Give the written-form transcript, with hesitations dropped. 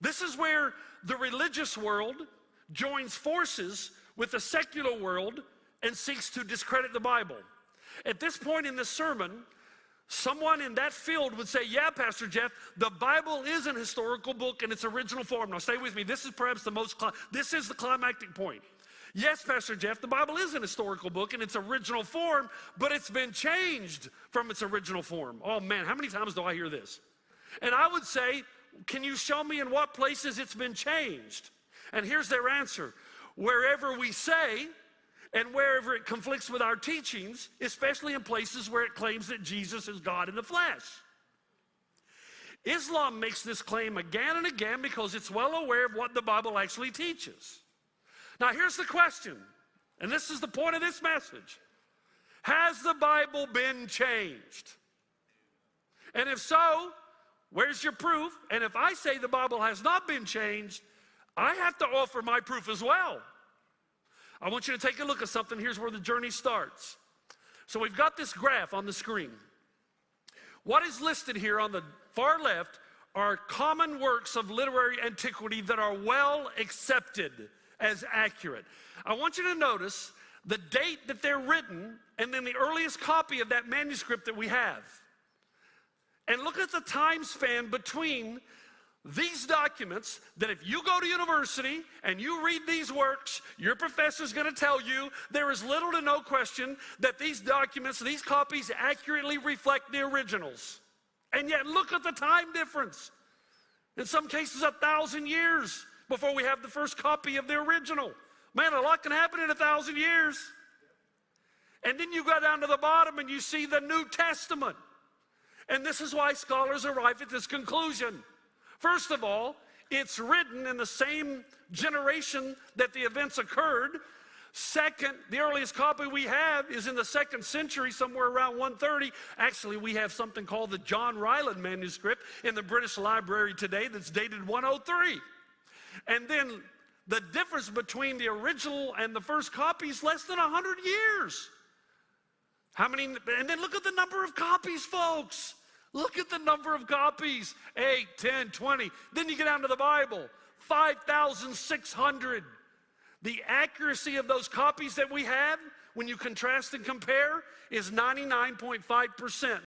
This is where the religious world joins forces with the secular world and seeks to discredit the Bible. At this point in this sermon, someone in that field would say, yeah, Pastor Jeff, the Bible is an historical book in its original form. Now stay with me. This is perhaps this is the climactic point. Yes, Pastor Jeff, the Bible is an historical book in its original form, but it's been changed from its original form. Oh man, how many times do I hear this? And I would say, can you show me in what places it's been changed? And here's their answer. Wherever we say, and wherever it conflicts with our teachings, especially in places where it claims that Jesus is God in the flesh. Islam makes this claim again and again because it's well aware of what the Bible actually teaches. Now here's the question, and this is the point of this message. Has the Bible been changed? And if so, where's your proof? And if I say the Bible has not been changed, I have to offer my proof as well. I want you to take a look at something. Here's where the journey starts. So we've got this graph on the screen. What is listed here on the far left are common works of literary antiquity that are well accepted as accurate. I want you to notice the date that they're written and then the earliest copy of that manuscript that we have. And look at the time span between these documents that if you go to university and you read these works, your professor's going to tell you there is little to no question that these documents, these copies accurately reflect the originals. And yet look at the time difference. In some cases, 1,000 years before we have the first copy of the original. Man, a lot can happen in 1,000 years. And then you go down to the bottom and you see the New Testament. And this is why scholars arrive at this conclusion. First of all, it's written in the same generation that the events occurred. Second, the earliest copy we have is in the 2nd century, somewhere around 130. Actually, we have something called the John Ryland manuscript in the British Library today that's dated 103. And then the difference between the original and the first copy is less than 100 years. How many? And then look at the number of copies, folks. Look at the number of copies, 8, 10, 20. Then you get down to the Bible, 5,600. The accuracy of those copies that we have, when you contrast and compare, is 99.5%.